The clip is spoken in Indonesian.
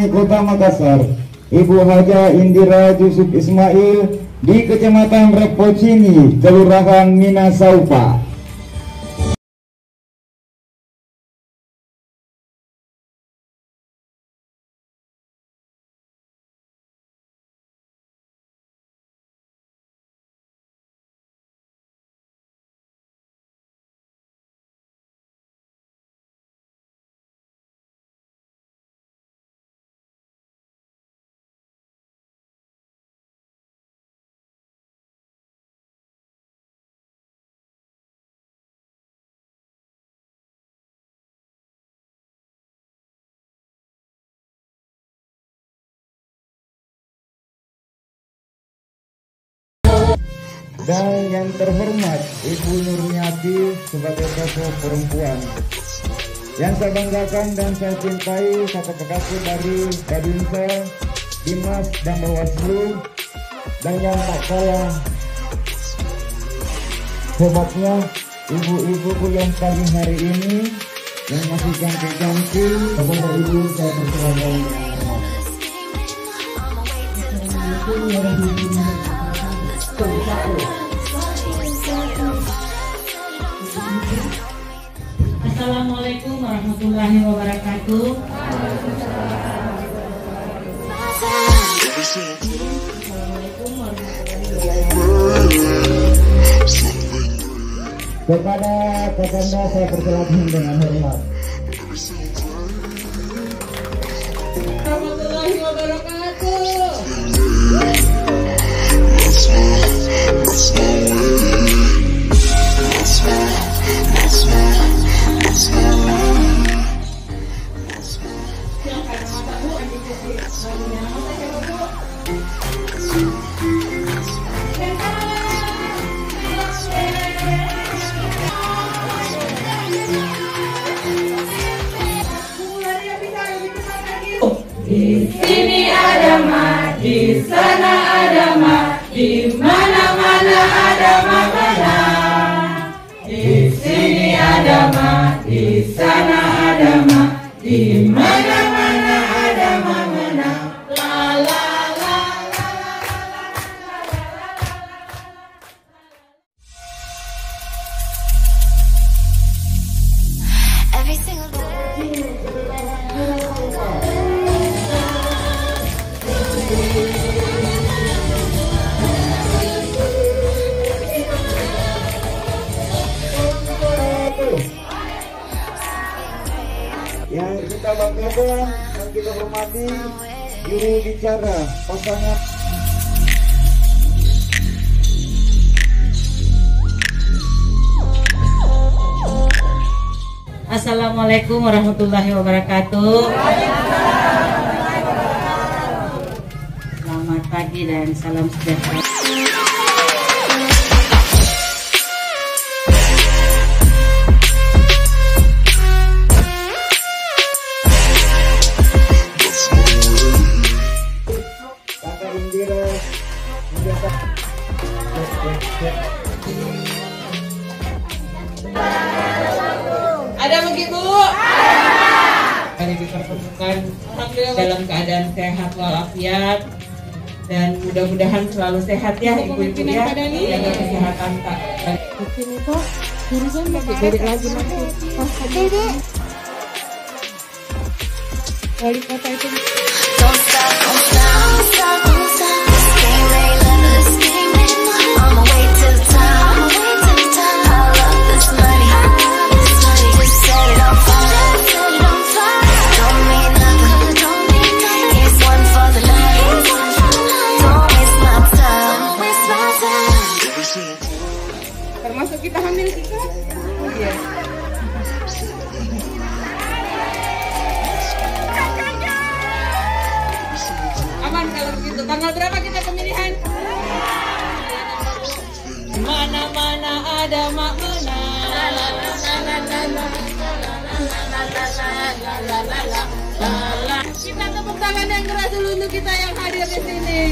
Sani, Kota Makassar, Ibu Haja Indira Yusuf Ismail di Kecamatan Repocini, Kelurahan Minasaupa. Dan yang terhormat Ibu Nurmiati sebagai tokoh perempuan yang saya banggakan dan saya cintai, kakak-kakakku dari Babinsa, Dimas dan Bawaslu, dan yang tak kalah hebatnya ibu-ibuku yang pagi hari ini yang masih cantik-cantik. Kepada ibu saya persilakan. Assalamualaikum warahmatullahi wabarakatuh. Kepada kakanda saya persilakan dengan hormat. Warahmatullahi wabarakatuh. Di sini ada ma, di sana ada ma, di mana-mana ada makanan. Di sini ada ma, di sana ada ma, di mana-mana ada makanan. La la la la la. Every single day. Yang kita banggakan dan kita hormati juru bicara pasangan. Assalamualaikum warahmatullahi wabarakatuh. Selamat pagi dan salam sejahtera. Kakak Indira Ada begitu? Kali dipertemukan dalam keadaan sehat walafiat dan mudah-mudahan selalu sehat ya ibu-ibu ya, jaga kesehatan Kak. Sini kok, jurusan balik lagi nanti pas Dede. Wali kota itu. Don't stop, don't stop, don't stop, don't stop. Screaming, love it, screaming. On my way to the top, on my way to the top. I love this money, I love this money. Just set it on fire, set it on fire. Don't mean nothing, don't mean nothing. Here's one for the night, here's one for the night. Don't waste my time, don't waste my time. Termasuk kita hamil kita. Iya. Aman kalau begitu. Tanggal berapa kita pemilihan? Mana-mana ada mak menang. Kita tepuk tangan yang keras dulu untuk kita yang hadir di sini.